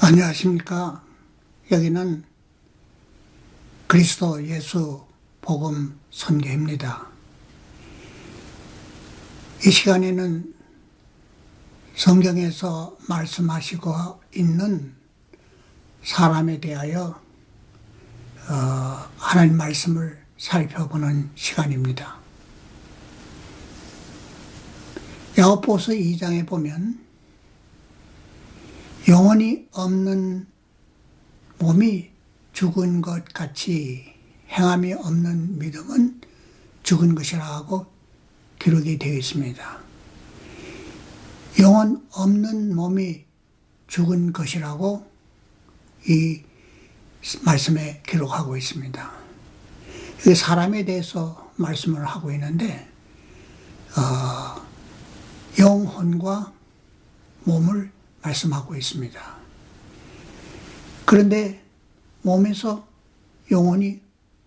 안녕하십니까. 여기는 그리스도 예수 복음 선교입니다. 이 시간에는 성경에서 말씀하시고 있는 사람에 대하여 하나님 말씀을 살펴보는 시간입니다. 야고보서 2장에 보면 영혼이 없는 몸이 죽은 것 같이 행함이 없는 믿음은 죽은 것이라고 기록이 되어 있습니다. 영혼 없는 몸이 죽은 것이라고 이 말씀에 기록하고 있습니다. 이 사람에 대해서 말씀을 하고 있는데 영혼과 몸을 말씀하고 있습니다. 그런데 몸에서 영혼이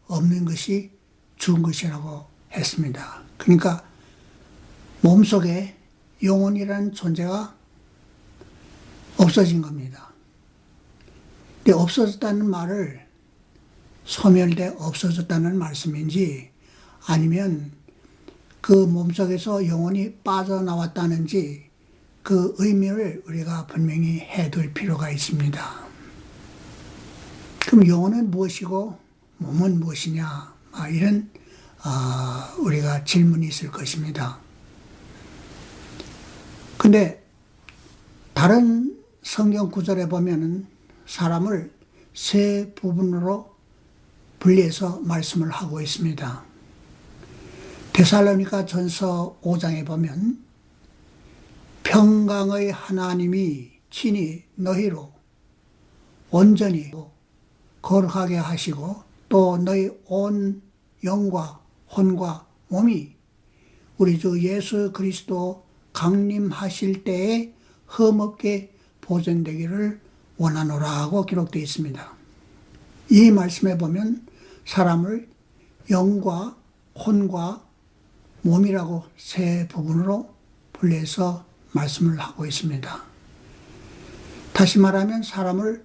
없는 것이 죽은 것이라고 했습니다. 그러니까 몸속에 영혼이라는 존재가 없어진 겁니다. 근데 없어졌다는 말을 소멸돼 없어졌다는 말씀인지 아니면 그 몸속에서 영혼이 빠져나왔다는지 그 의미를 우리가 분명히 해둘 필요가 있습니다. 그럼 영혼은 무엇이고 몸은 무엇이냐, 이런 우리가 질문이 있을 것입니다. 근데 다른 성경 구절에 보면은 사람을 세 부분으로 분리해서 말씀을 하고 있습니다. 데살로니가 전서 5장에 보면 평강의 하나님이 친히 너희로 온전히 거룩하게 하시고 또 너희 온 영과 혼과 몸이 우리 주 예수 그리스도 강림하실 때에 흠없게 보존되기를 원하노라고 기록되어 있습니다. 이 말씀에 보면 사람을 영과 혼과 몸이라고 세 부분으로 분리해서 말씀을 하고 있습니다. 다시 말하면 사람을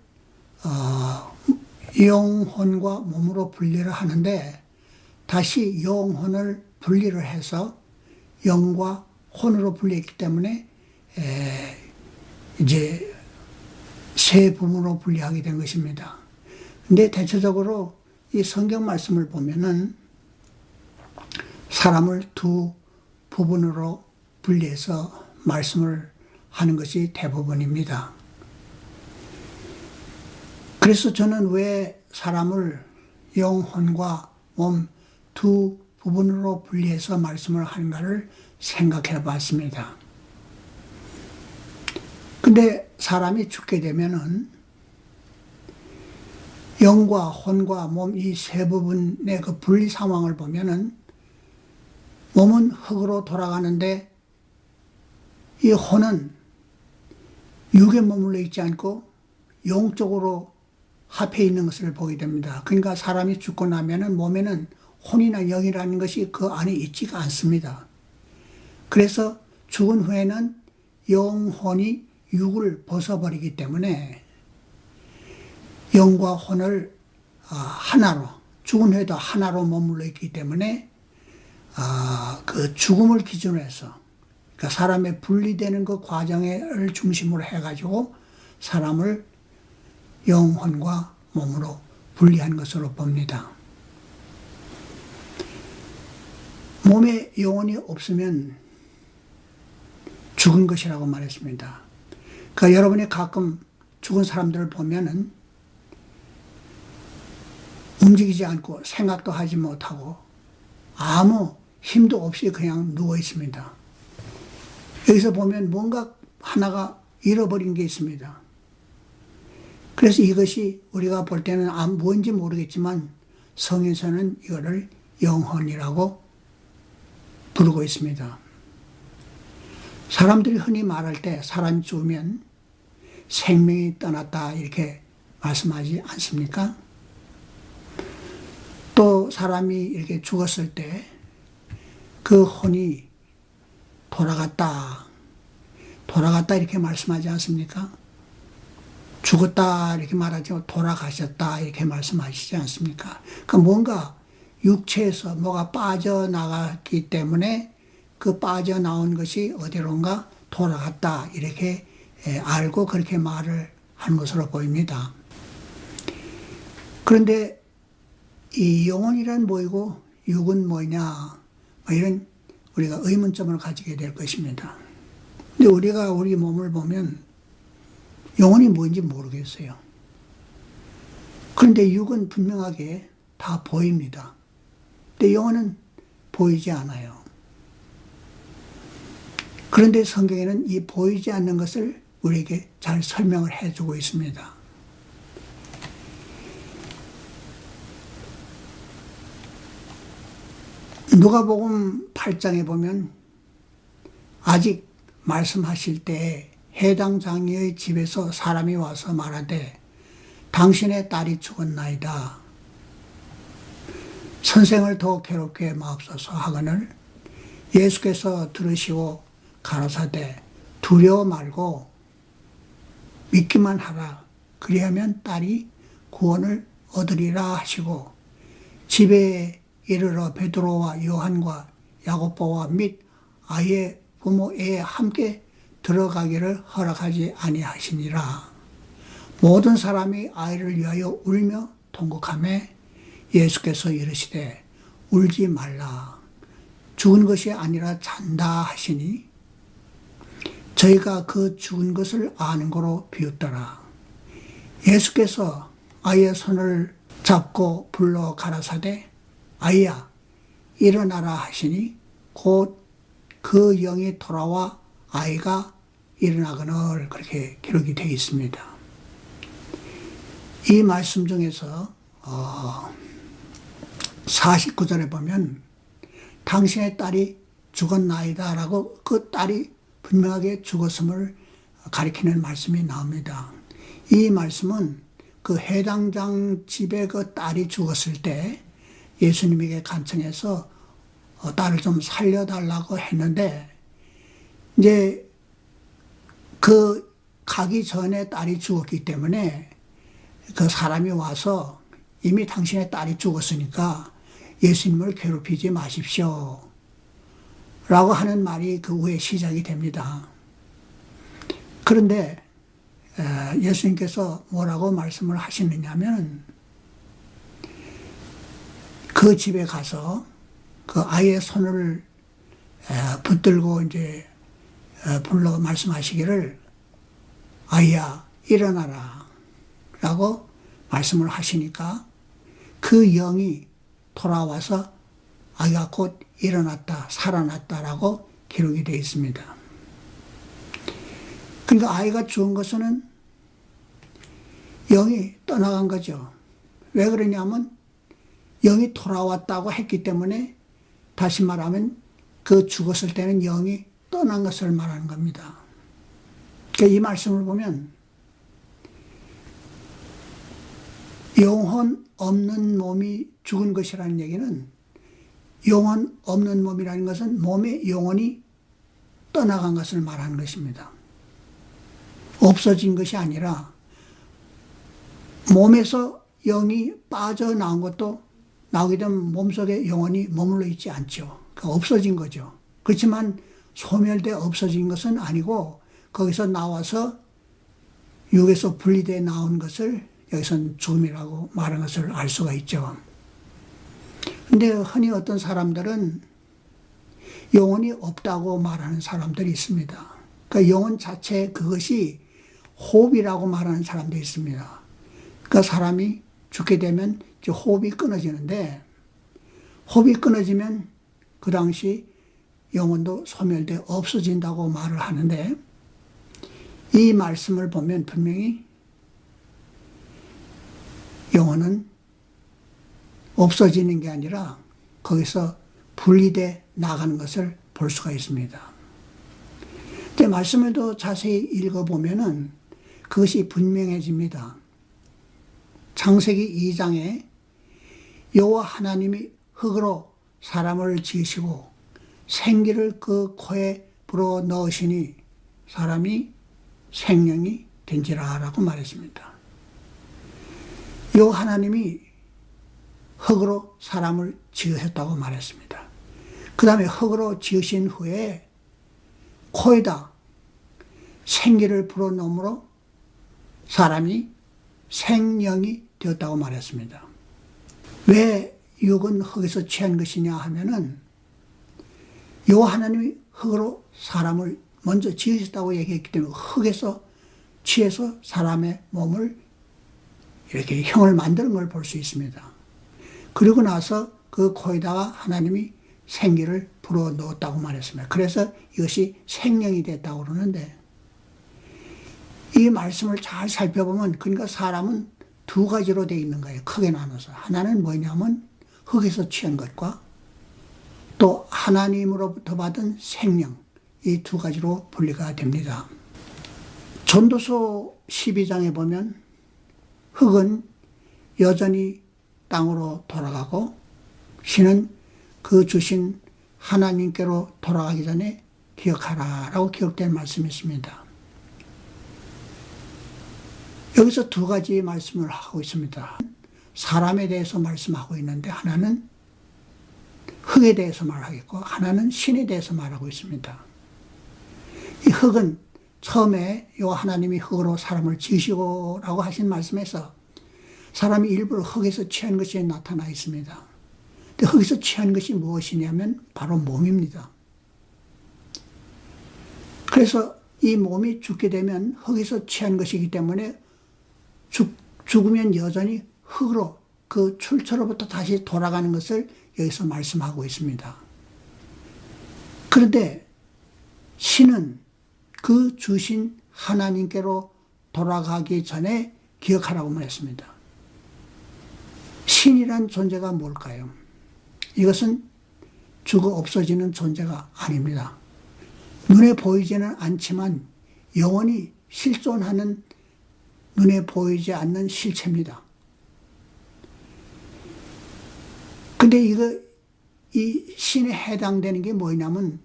영혼과 몸으로 분리를 하는데 다시 영혼을 분리를 해서 영과 혼으로 분리했기 때문에 이제 세 부분으로 분리하게 된 것입니다. 근데 대체적으로 이 성경 말씀을 보면은 사람을 두 부분으로 분리해서 말씀을 하는 것이 대부분입니다. 그래서 저는 왜 사람을 영혼과 몸 두 부분으로 분리해서 말씀을 하는가를 생각해 봤습니다. 근데 사람이 죽게 되면은 영과 혼과 몸 이 세 부분의 그 분리 상황을 보면은 몸은 흙으로 돌아가는데 이 혼은 육에 머물러 있지 않고 영적으로 합해 있는 것을 보게 됩니다. 그러니까 사람이 죽고 나면은 몸에는 혼이나 영이라는 것이 그 안에 있지가 않습니다. 그래서 죽은 후에는 영혼이 육을 벗어버리기 때문에 영과 혼을 하나로, 죽은 후에도 하나로 머물러 있기 때문에 그 죽음을 기준으로 해서, 그러니까 사람의 분리되는 그 과정을 중심으로 해가지고 사람을 영혼과 몸으로 분리한 것으로 봅니다. 몸에 영혼이 없으면 죽은 것이라고 말했습니다. 그러니까 여러분이 가끔 죽은 사람들을 보면은 움직이지 않고 생각도 하지 못하고 아무 힘도 없이 그냥 누워 있습니다. 여기서 보면 뭔가 하나가 잃어버린 게 있습니다. 그래서 이것이 우리가 볼 때는 뭔지 모르겠지만 성에서는 이거를 영혼이라고 부르고 있습니다. 사람들이 흔히 말할 때 사람이 죽으면 생명이 떠났다 이렇게 말씀하지 않습니까? 또 사람이 이렇게 죽었을 때 그 혼이 돌아갔다 이렇게 말씀하지 않습니까? 죽었다 이렇게 말하지 않고 돌아가셨다 이렇게 말씀하시지 않습니까? 그러니까 뭔가 육체에서 뭐가 빠져나갔기 때문에 그 빠져나온 것이 어디론가 돌아갔다 이렇게 알고 그렇게 말을 한 것으로 보입니다. 그런데 이 영혼이란 뭐이고 육은 뭐냐 이런 우리가 의문점을 가지게 될 것입니다. 근데 우리가 우리 몸을 보면 영혼이 뭔지 모르겠어요. 그런데 육은 분명하게 다 보입니다. 근데 영혼은 보이지 않아요. 그런데 성경에는 이 보이지 않는 것을 우리에게 잘 설명을 해주고 있습니다. 누가복음 8장에 보면 아직 말씀하실 때 해당 장로의 집에서 사람이 와서 말하되 당신의 딸이 죽었나이다. 선생을 더 괴롭게 마옵소서 하거늘 예수께서 들으시고 가라사대 두려워 말고 믿기만 하라. 그리하면 딸이 구원을 얻으리라 하시고 집에 이르러 베드로와 요한과 야고보와 및 아이의 부모에 함께 들어가기를 허락하지 아니하시니라. 모든 사람이 아이를 위하여 울며 통곡하며 예수께서 이르시되 울지 말라. 죽은 것이 아니라 잔다 하시니 저희가 그 죽은 것을 아는 거로 비웃더라. 예수께서 아이의 손을 잡고 불러 가라사대 아이야 일어나라 하시니 곧 그 영이 돌아와 아이가 일어나거늘 그렇게 기록이 되어 있습니다. 이 말씀 중에서 49절에 보면 당신의 딸이 죽었나이다 라고 그 딸이 분명하게 죽었음을 가리키는 말씀이 나옵니다. 이 말씀은 그 해당장 집에 그 딸이 죽었을 때 예수님에게 간청해서 딸을 좀 살려달라고 했는데 이제 그 가기 전에 딸이 죽었기 때문에 그 사람이 와서 이미 당신의 딸이 죽었으니까 예수님을 괴롭히지 마십시오 라고 하는 말이 그 후에 시작이 됩니다. 그런데 예수님께서 뭐라고 말씀을 하시느냐면 그 집에 가서 그 아이의 손을 붙들고 이제 불러 말씀하시기를 아이야 일어나라 라고 말씀을 하시니까 그 영이 돌아와서 아이가 곧 일어났다 살아났다라고 기록이 되어 있습니다. 그러니까 아이가 죽은 것은 영이 떠나간 거죠. 왜 그러냐면 영이 돌아왔다고 했기 때문에 다시 말하면 그 죽었을 때는 영이 떠난 것을 말하는 겁니다. 그러니까 이 말씀을 보면 영혼 없는 몸이 죽은 것이라는 얘기는 영혼 없는 몸이라는 것은 몸의 영혼이 떠나간 것을 말하는 것입니다. 없어진 것이 아니라 몸에서 영이 빠져나온 것도 나오게 되면 몸속에 영혼이 머물러 있지 않죠. 그러니까 없어진 거죠. 그렇지만 소멸돼 없어진 것은 아니고 거기서 나와서 육에서 분리돼 나온 것을 여기서는 죽음이라고 말하는 것을 알 수가 있죠. 근데 흔히 어떤 사람들은 영혼이 없다고 말하는 사람들이 있습니다. 그러니까 영혼 자체 그것이 호흡이라고 말하는 사람도 있습니다. 그러니까 사람이 죽게 되면 이제 호흡이 끊어지는데 호흡이 끊어지면 그 당시 영혼도 소멸돼 없어진다고 말을 하는데 이 말씀을 보면 분명히 영혼은 없어지는 게 아니라 거기서 분리돼 나가는 것을 볼 수가 있습니다. 근데 말씀을 더 자세히 읽어보면은 그것이 분명해집니다. 창세기 2장에 여호와 하나님이 흙으로 사람을 지으시고 생기를 그 코에 불어 넣으시니 사람이 생명이 된지라 라고 말했습니다. 요 하나님이 흙으로 사람을 지으셨다고 말했습니다. 그 다음에 흙으로 지으신 후에 코에다 생기를 불어넣음으로 사람이 생명이 되었다고 말했습니다. 왜 육은 흙에서 취한 것이냐 하면은 요 하나님이 흙으로 사람을 먼저 지으셨다고 얘기했기 때문에 흙에서 취해서 사람의 몸을 이렇게 형을 만드는 걸 볼 수 있습니다. 그리고 나서 그 코에다가 하나님이 생기를 불어넣었다고 말했습니다. 그래서 이것이 생명이 됐다고 그러는데 이 말씀을 잘 살펴보면 그러니까 사람은 두 가지로 되어 있는 거예요. 크게 나눠서. 하나는 뭐냐면 흙에서 취한 것과 또 하나님으로부터 받은 생명, 이 두 가지로 분리가 됩니다. 전도서 12장에 보면 흙은 여전히 땅으로 돌아가고 신은 그 주신 하나님께로 돌아가기 전에 기억하라 라고 기록된 말씀이 있습니다. 여기서 두 가지 말씀을 하고 있습니다. 사람에 대해서 말씀하고 있는데 하나는 흙에 대해서 말하겠고 하나는 신에 대해서 말하고 있습니다. 이 흙은 처음에 요 하나님이 흙으로 사람을 지으시고 라고 하신 말씀에서 사람이 일부러 흙에서 취한 것이 나타나 있습니다. 근데 흙에서 취한 것이 무엇이냐면 바로 몸입니다. 그래서 이 몸이 죽게 되면 흙에서 취한 것이기 때문에 죽으면 여전히 흙으로 그 출처로부터 다시 돌아가는 것을 여기서 말씀하고 있습니다. 그런데 신은 그 주신 하나님께로 돌아가기 전에 기억하라고 말했습니다. 신이란 존재가 뭘까요? 이것은 죽어 없어지는 존재가 아닙니다. 눈에 보이지는 않지만 영원히 실존하는 눈에 보이지 않는 실체입니다. 근데 이 신에 해당되는 게 뭐냐면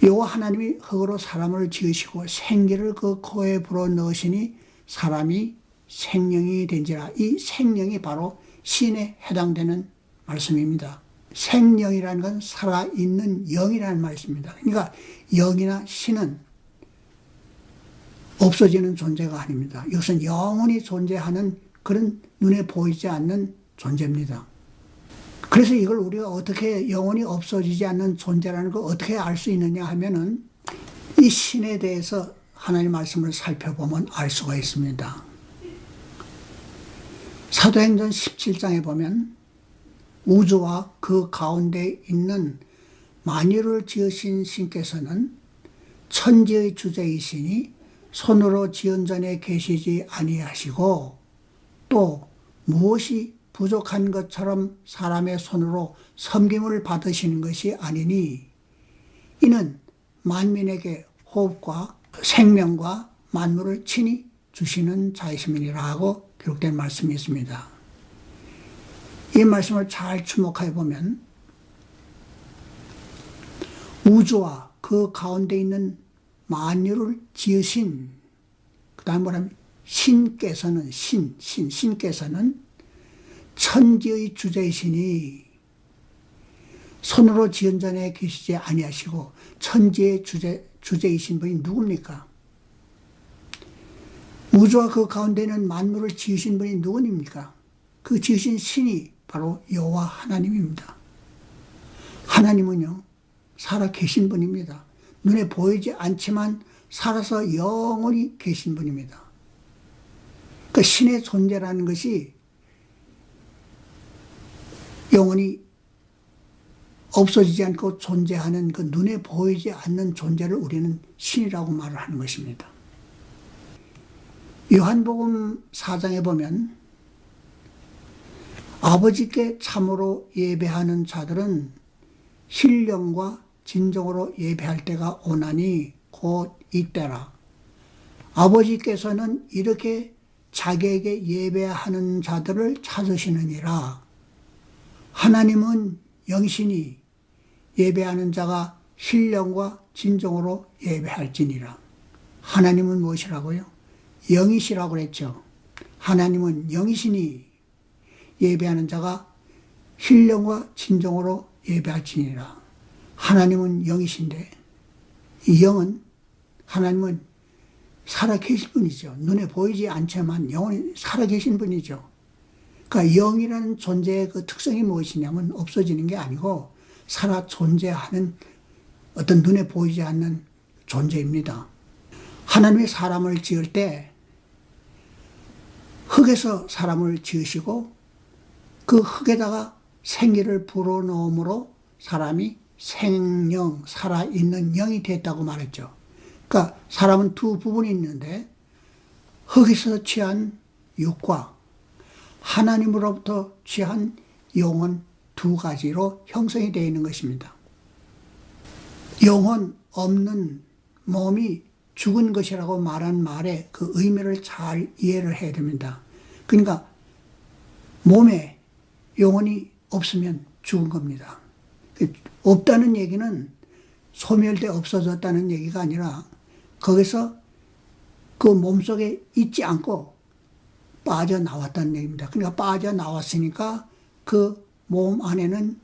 요 하나님이 흙으로 사람을 지으시고 생기를 그 코에 불어넣으시니 사람이 생명이 된지라. 이 생명이 바로 신에 해당되는 말씀입니다. 생명이라는 건 살아있는 영이라는 말씀입니다. 그러니까 영이나 신은 없어지는 존재가 아닙니다. 이것은 영원히 존재하는 그런 눈에 보이지 않는 존재입니다. 그래서 이걸 우리가 어떻게 영원히 없어지지 않는 존재라는 걸 어떻게 알 수 있느냐 하면은 이 신에 대해서 하나님의 말씀을 살펴보면 알 수가 있습니다. 사도행전 17장에 보면 우주와 그 가운데 있는 만유를 지으신 신께서는 천지의 주제이시니 손으로 지은 전에 계시지 아니하시고 또 무엇이 부족한 것처럼 사람의 손으로 섬김을 받으시는 것이 아니니 이는 만민에게 호흡과 생명과 만물을 친히 주시는 자이심이니라 하고 기록된 말씀이 있습니다. 이 말씀을 잘 주목해 보면 우주와 그 가운데 있는 만유를 지으신 그 다음 뭐냐면 신께서는 신께서는 천지의 주제이시니 손으로 지은 전에 계시지 아니하시고 천지의 주제이신 분이 누굽니까? 우주와 그 가운데 있는 만물을 지으신 분이 누구입니까? 그 지으신 신이 바로 여호와 하나님입니다. 하나님은요 살아 계신 분입니다. 눈에 보이지 않지만 살아서 영원히 계신 분입니다. 그 신의 존재라는 것이 영원히 없어지지 않고 존재하는 그 눈에 보이지 않는 존재를 우리는 신이라고 말을 하는 것입니다. 요한복음 4장에 보면 아버지께 참으로 예배하는 자들은 신령과 진정으로 예배할 때가 오나니 곧 이때라. 아버지께서는 이렇게 자기에게 예배하는 자들을 찾으시느니라. 하나님은 영신이 예배하는 자가 신령과 진정으로 예배할지니라. 하나님은 무엇이라고요? 영이시라고 그랬죠. 하나님은 영이시니 예배하는 자가 신령과 진정으로 예배할지니라. 하나님은 영이신데 이 영은 하나님은 살아계신 분이죠. 눈에 보이지 않지만 영원히 살아계신 분이죠. 그러니까 영이라는 존재의 그 특성이 무엇이냐면 없어지는 게 아니고 살아 존재하는 어떤 눈에 보이지 않는 존재입니다. 하나님이 사람을 지을 때 흙에서 사람을 지으시고 그 흙에다가 생기를 불어넣음으로 사람이 생영, 살아있는 영이 됐다고 말했죠. 그러니까 사람은 두 부분이 있는데 흙에서 취한 육과 하나님으로부터 취한 영혼 두 가지로 형성이 되어 있는 것입니다. 영혼 없는 몸이 죽은 것이라고 말한 말의 그 의미를 잘 이해를 해야 됩니다. 그러니까 몸에 영혼이 없으면 죽은 겁니다. 없다는 얘기는 소멸돼 없어졌다는 얘기가 아니라 거기서 그 몸속에 있지 않고 빠져나왔다는 얘기입니다. 그러니까 빠져나왔으니까 그 몸 안에는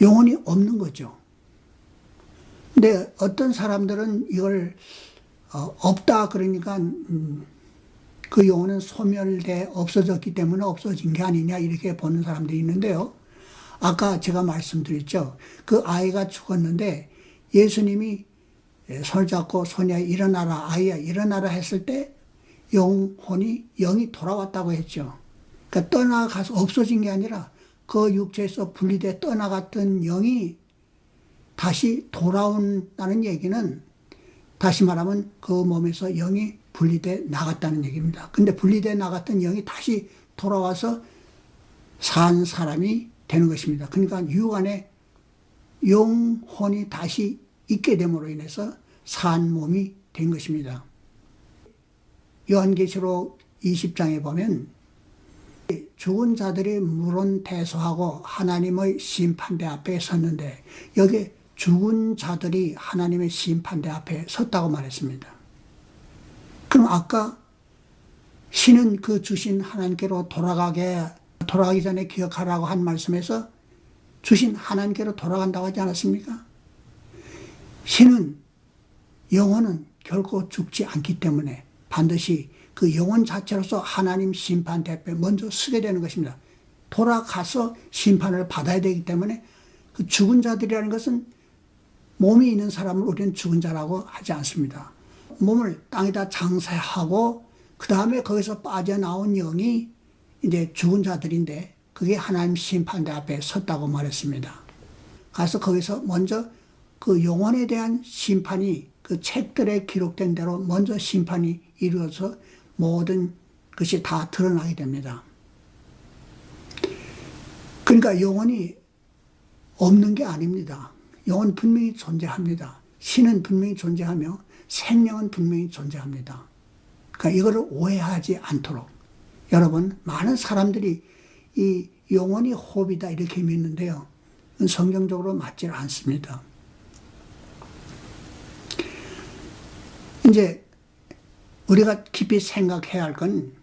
영혼이 없는 거죠. 근데 어떤 사람들은 이걸 없다 그러니까 그 영혼은 소멸돼 없어졌기 때문에 없어진 게 아니냐 이렇게 보는 사람들이 있는데요. 아까 제가 말씀드렸죠. 그 아이가 죽었는데 예수님이 손을 잡고 소녀야 일어나라, 아이야 일어나라 했을 때 영이 돌아왔다고 했죠. 그러니까 떠나가서 없어진 게 아니라 그 육체에서 분리돼 떠나갔던 영이 다시 돌아온다는 얘기는 다시 말하면 그 몸에서 영이 분리돼 나갔다는 얘기입니다. 근데 분리돼 나갔던 영이 다시 돌아와서 산 사람이 되는 것입니다. 그러니까 육안에 영혼이 다시 있게 됨으로 인해서 산 몸이 된 것입니다. 요한계시록 20장에 보면 죽은 자들이 물론 대소하고 하나님의 심판대 앞에 섰는데 여기 죽은 자들이 하나님의 심판대 앞에 섰다고 말했습니다. 그럼 아까 신은 그 주신 하나님께로 돌아가기 전에 기억하라고 한 말씀에서 주신 하나님께로 돌아간다고 하지 않았습니까? 신은 영혼은 결코 죽지 않기 때문에 반드시 그 영혼 자체로서 하나님 심판대 앞에 먼저 서게 되는 것입니다. 돌아가서 심판을 받아야 되기 때문에 그 죽은 자들이라는 것은 몸이 있는 사람을 우리는 죽은 자라고 하지 않습니다. 몸을 땅에다 장사하고 그 다음에 거기서 빠져나온 영이 이제 죽은 자들인데 그게 하나님 심판대 앞에 섰다고 말했습니다. 가서 거기서 먼저 그 영혼에 대한 심판이 그 책들에 기록된 대로 먼저 심판이 이루어서 모든 것이 다 드러나게 됩니다. 그러니까 영혼이 없는 게 아닙니다. 영혼 분명히 존재합니다. 신은 분명히 존재하며 생명은 분명히 존재합니다. 그러니까 이거를 오해하지 않도록 여러분 많은 사람들이 이 영혼이 호흡이다 이렇게 믿는데요. 성경적으로 맞지 않습니다. 이제 우리가 깊이 생각해야 할 건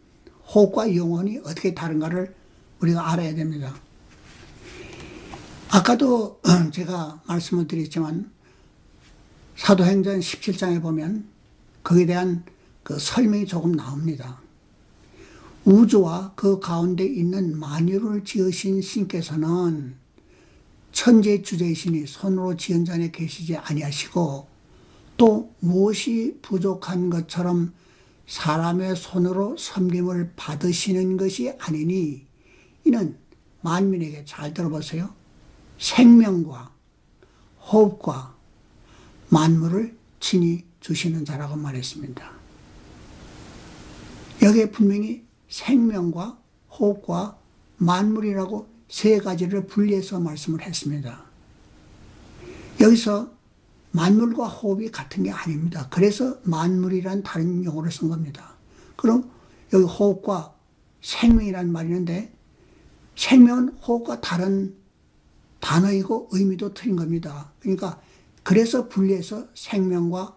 호흡과 영혼이 어떻게 다른가를 우리가 알아야 됩니다. 아까도 제가 말씀을 드렸지만 사도행전 17장에 보면 거기에 대한 그 설명이 조금 나옵니다. 우주와 그 가운데 있는 만유를 지으신 신께서는 천지의 주제이시니 손으로 지은 자에 계시지 아니하시고 또 무엇이 부족한 것처럼 사람의 손으로 섬김을 받으시는 것이 아니니 이는 만민에게 잘 들어보세요. 생명과 호흡과 만물을 친히 주시는 자라고 말했습니다. 여기에 분명히 생명과 호흡과 만물이라고 세 가지를 분리해서 말씀을 했습니다. 여기서 만물과 호흡이 같은 게 아닙니다. 그래서 만물이란 다른 용어를 쓴 겁니다. 그럼 여기 호흡과 생명이라는 말이 있는데 생명은 호흡과 다른 단어이고 의미도 틀린 겁니다. 그러니까 그래서 분리해서 생명과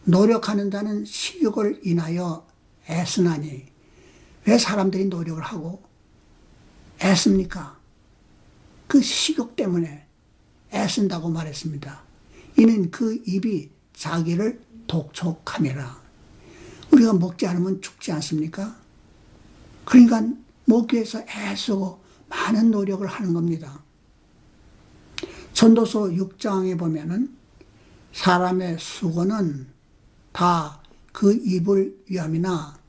노력하는 자는 식욕을 인하여 애쓰나니. 왜 사람들이 노력을 하고 애씁니까? 그 식욕 때문에 애쓴다고 말했습니다. 이는 그 입이 자기를 독촉함이라. 우리가 먹지 않으면 죽지 않습니까? 그러니까 먹기 위해서 애쓰고 많은 노력을 하는 겁니다. 전도서 6장에 보면은 사람의 수고는 다 그 입을 위함이나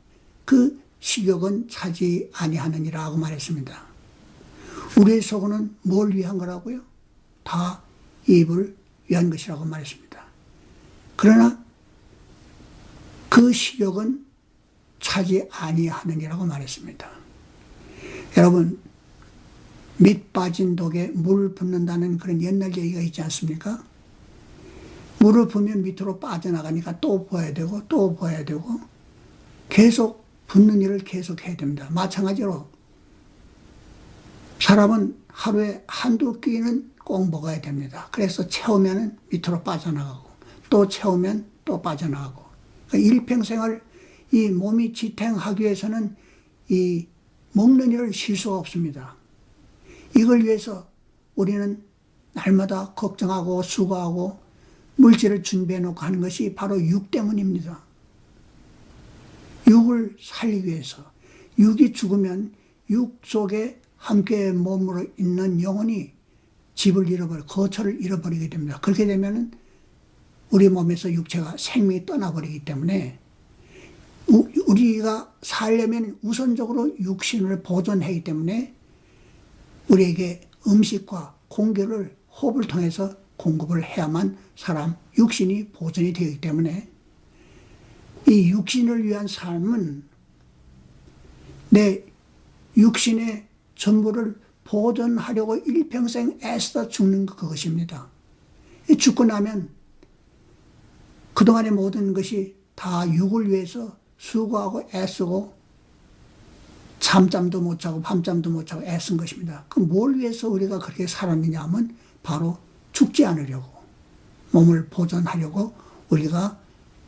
그 식욕은 차지 아니하느니라고 말했습니다. 우리의 수고는 뭘 위한 거라고요? 다 입을 위한 것이라고 말했습니다. 그러나 그 식욕은 차지 아니하느니라고 말했습니다. 여러분, 밑 빠진 독에 물 붓는다는 그런 옛날 얘기가 있지 않습니까? 물을 부으면 밑으로 빠져나가니까 또 부어야 되고 또 부어야 되고 계속 붓는 일을 계속 해야 됩니다. 마찬가지로 사람은 하루에 한두 끼는 꼭 먹어야 됩니다. 그래서 채우면 밑으로 빠져나가고 또 채우면 또 빠져나가고, 그러니까 일평생을 이 몸이 지탱하기 위해서는 이 먹는 일을 쉴 수가 없습니다. 이걸 위해서 우리는 날마다 걱정하고 수고하고 물질을 준비해 놓고 하는 것이 바로 육 때문입니다. 육을 살리기 위해서. 육이 죽으면 육 속에 함께 몸으로 있는 영혼이 집을 잃어버려, 거처를 잃어버리게 됩니다. 그렇게 되면 우리 몸에서 육체가 생명이 떠나버리기 때문에 우리가 살려면 우선적으로 육신을 보존하기 때문에 우리에게 음식과 공기를 호흡을 통해서 공급을 해야만 사람 육신이 보존이 되기 때문에 이 육신을 위한 삶은 내 육신의 전부를 보존하려고 일평생 애쓰다 죽는 그것입니다. 죽고 나면 그동안의 모든 것이 다 육을 위해서 수고하고 애쓰고 잠잠도 못 자고 밤잠도 못 자고 애쓴 것입니다. 그 뭘 위해서 우리가 그렇게 살았느냐 하면 바로 죽지 않으려고, 몸을 보존하려고 우리가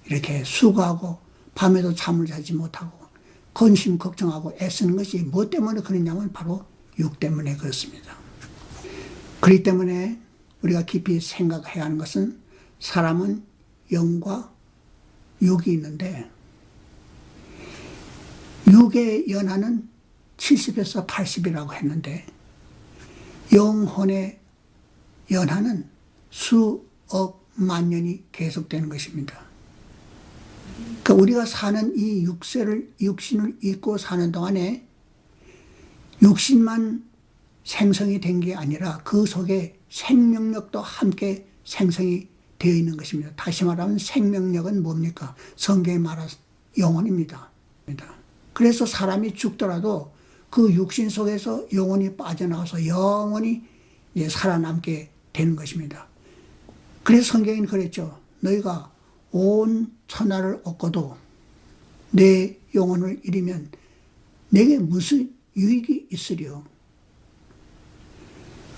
이렇게 수고하고 밤에도 잠을 자지 못하고 근심 걱정하고 애쓰는 것이 뭐 때문에 그러냐면 바로 육 때문에 그렇습니다. 그렇기 때문에 우리가 깊이 생각해야 하는 것은 사람은 영과 육이 있는데 육의 연하는 70에서 80이라고 했는데 영혼의 연하는 수억 만년이 계속되는 것입니다. 그러니까 우리가 사는 이 육신을 입고 사는 동안에 육신만 생성이 된 게 아니라 그 속에 생명력도 함께 생성이 되어 있는 것입니다. 다시 말하면 생명력은 뭡니까? 성경에 말한 영혼입니다. 그래서 사람이 죽더라도 그 육신 속에서 영혼이 빠져나와서 영원히 이제 살아남게 되는 것입니다. 그래서 성경에는 그랬죠. 너희가 온 천하를 얻고도 내 영혼을 잃으면 내게 무슨 유익이 있으리요.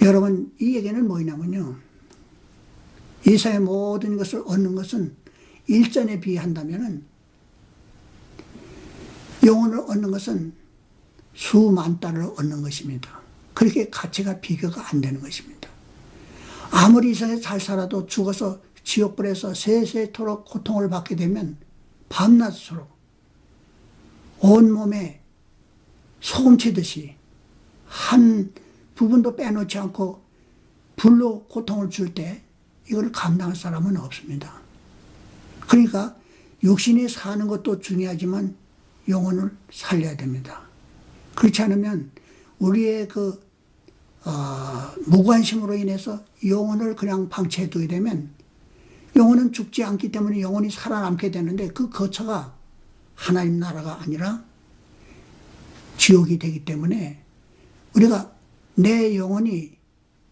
여러분, 이 얘기는 뭐냐면요, 이 세상의 모든 것을 얻는 것은 일전에 비한다면 영혼을 얻는 것은 수만 달을 얻는 것입니다. 그렇게 가치가 비교가 안 되는 것입니다. 아무리 이 세상에 잘 살아도 죽어서 지옥불에서 세세토록 고통을 받게 되면 밤낮으로 온몸에 소금 치듯이 한 부분도 빼놓지 않고 불로 고통을 줄 때 이걸 감당할 사람은 없습니다. 그러니까 육신이 사는 것도 중요하지만 영혼을 살려야 됩니다. 그렇지 않으면 우리의 무관심으로 인해서 영혼을 그냥 방치해 두게 되면 영혼은 죽지 않기 때문에 영혼이 살아남게 되는데 그 거처가 하나님 나라가 아니라 지옥이 되기 때문에 우리가 내 영혼이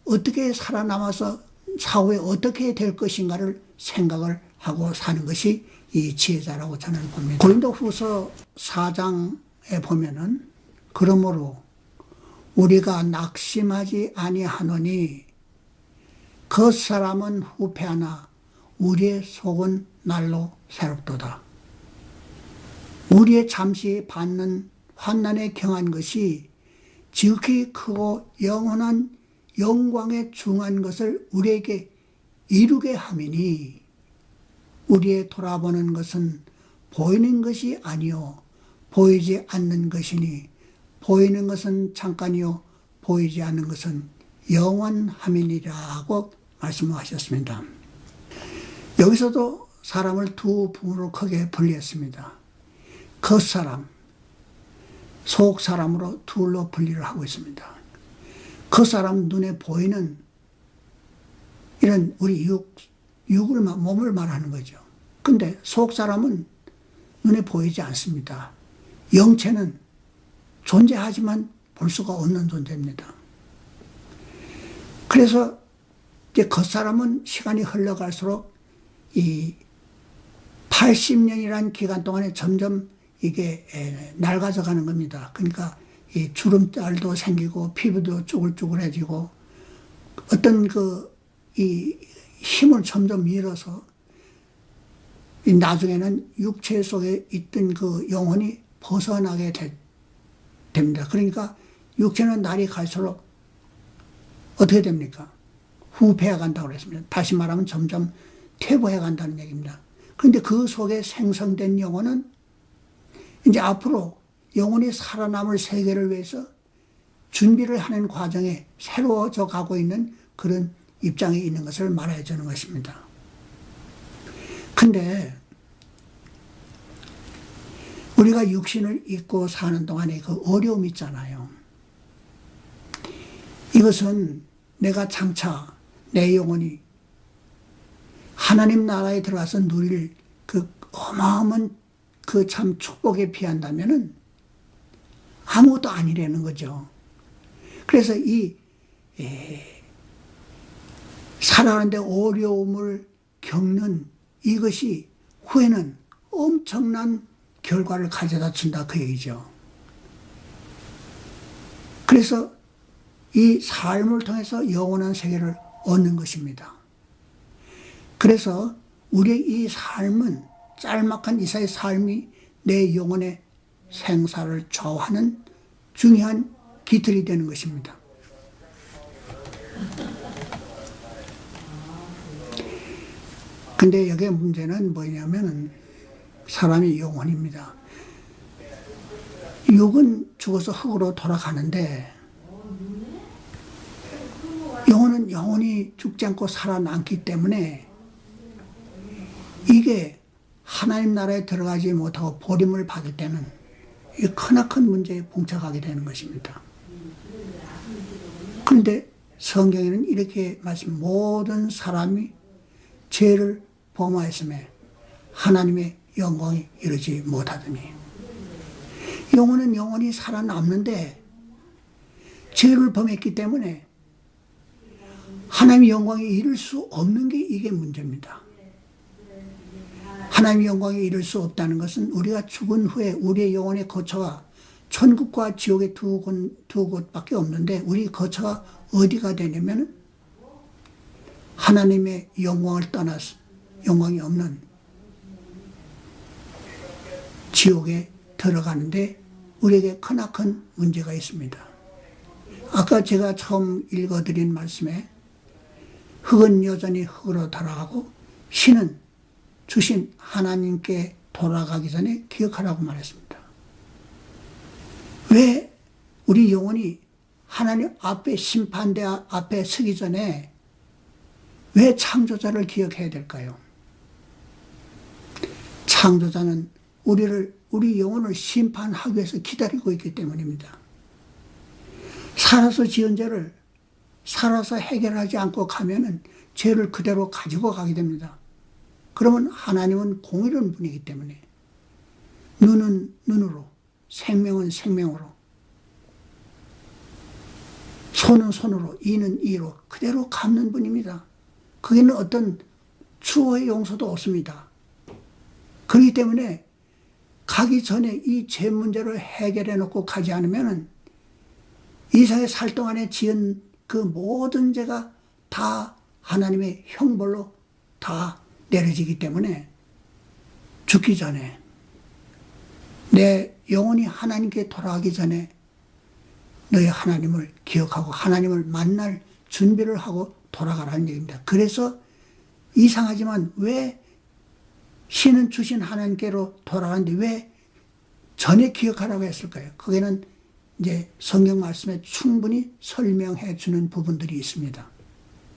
어떻게 살아남아서 사후에 어떻게 될 것인가를 생각을 하고 사는 것이 이 지혜자라고 저는 봅니다. 고린도후서 4장에 보면은 그러므로 우리가 낙심하지 아니하노니 그 사람은 후패하나 우리의 속은 날로 새롭도다. 우리의 잠시 받는 환난에 경한 것이 지극히 크고 영원한 영광에 중한 것을 우리에게 이루게 함이니 우리의 돌아보는 것은 보이는 것이 아니요 보이지 않는 것이니 보이는 것은 잠깐이요 보이지 않는 것은 영원함이니라고 말씀하셨습니다. 여기서도 사람을 두 부분으로 크게 분리했습니다. 겉사람, 속사람으로 둘로 분리를 하고 있습니다. 겉사람 눈에 보이는 이런 우리 몸을 말하는 거죠. 근데 속사람은 눈에 보이지 않습니다. 영체는 존재하지만 볼 수가 없는 존재입니다. 그래서 이제 겉사람은 시간이 흘러갈수록 이 80년이라는 기간 동안에 점점 이게 낡아져 가는 겁니다. 그러니까 이 주름살도 생기고 피부도 쭈글쭈글해지고 어떤 이 힘을 점점 잃어서 나중에는 육체 속에 있던 그 영혼이 벗어나게 됩니다. 그러니까 육체는 날이 갈수록 어떻게 됩니까? 후패해 간다고 그랬습니다. 다시 말하면 점점 퇴보해 간다는 얘기입니다. 그런데 그 속에 생성된 영혼은 이제 앞으로 영혼이 살아남을 세계를 위해서 준비를 하는 과정에 새로워져 가고 있는 그런 입장에 있는 것을 말해 주는 것입니다. 근데 우리가 육신을 입고 사는 동안에 그 어려움이 있잖아요. 이것은 내가 장차 내 영혼이 하나님 나라에 들어가서 누릴 그 어마어마한 그 참 축복에 비한다면은 아무것도 아니라는 거죠. 그래서 이 살아가는데 어려움을 겪는 이것이 후에는 엄청난 결과를 가져다 준다 그 얘기죠. 그래서 이 삶을 통해서 영원한 세계를 얻는 것입니다. 그래서 우리의 이 삶은 짤막한 이사의 삶이 내 영혼의 생사를 좌우하는 중요한 기틀이 되는 것입니다. 근데 여기에 문제는 뭐냐면은 사람이 영혼입니다. 육은 죽어서 흙으로 돌아가는데 영혼은 영원히 죽지 않고 살아남기 때문에 이게 하나님 나라에 들어가지 못하고 버림을 받을 때는 이 크나큰 문제에 봉착하게 되는 것입니다. 그런데 성경에는 이렇게 말씀, 모든 사람이 죄를 범하였음에 하나님의 영광이 이르지 못하더니, 영혼은 영원히 살아남는데 죄를 범했기 때문에 하나님의 영광에 이를 수 없는 게 이게 문제입니다. 하나님의 영광에 이를 수 없다는 것은 우리가 죽은 후에 우리의 영혼의 거처가 천국과 지옥의 두 곳밖에 없는데, 우리 거처가 어디가 되냐면 하나님의 영광을 떠나서 영광이 없는 지옥에 들어가는데 우리에게 크나큰 문제가 있습니다. 아까 제가 처음 읽어드린 말씀에 흙은 여전히 흙으로 돌아가고 신은 주신 하나님께 돌아가기 전에 기억하라고 말했습니다. 왜 우리 영혼이 하나님 앞에 심판대 앞에 서기 전에 왜 창조자를 기억해야 될까요? 창조자는 우리 영혼을 심판하기 위해서 기다리고 있기 때문입니다. 살아서 지은 죄를 살아서 해결하지 않고 가면은 죄를 그대로 가지고 가게 됩니다. 그러면 하나님은 공의로운 분이기 때문에 눈은 눈으로, 생명은 생명으로, 손은 손으로, 이는 이로 그대로 갚는 분입니다. 거기는 어떤 추후의 용서도 없습니다. 그렇기 때문에 가기 전에 이 죄 문제를 해결해 놓고 가지 않으면 이 세상에 살 동안에 지은 그 모든 죄가 다 하나님의 형벌로 다 내려지기 때문에 죽기 전에, 내 영혼이 하나님께 돌아가기 전에 너희 하나님을 기억하고 하나님을 만날 준비를 하고 돌아가라는 얘기입니다. 그래서 이상하지만 왜 신은 주신 하나님께로 돌아가는데 왜 전에 기억하라고 했을까요? 거기는 이제 성경 말씀에 충분히 설명해 주는 부분들이 있습니다.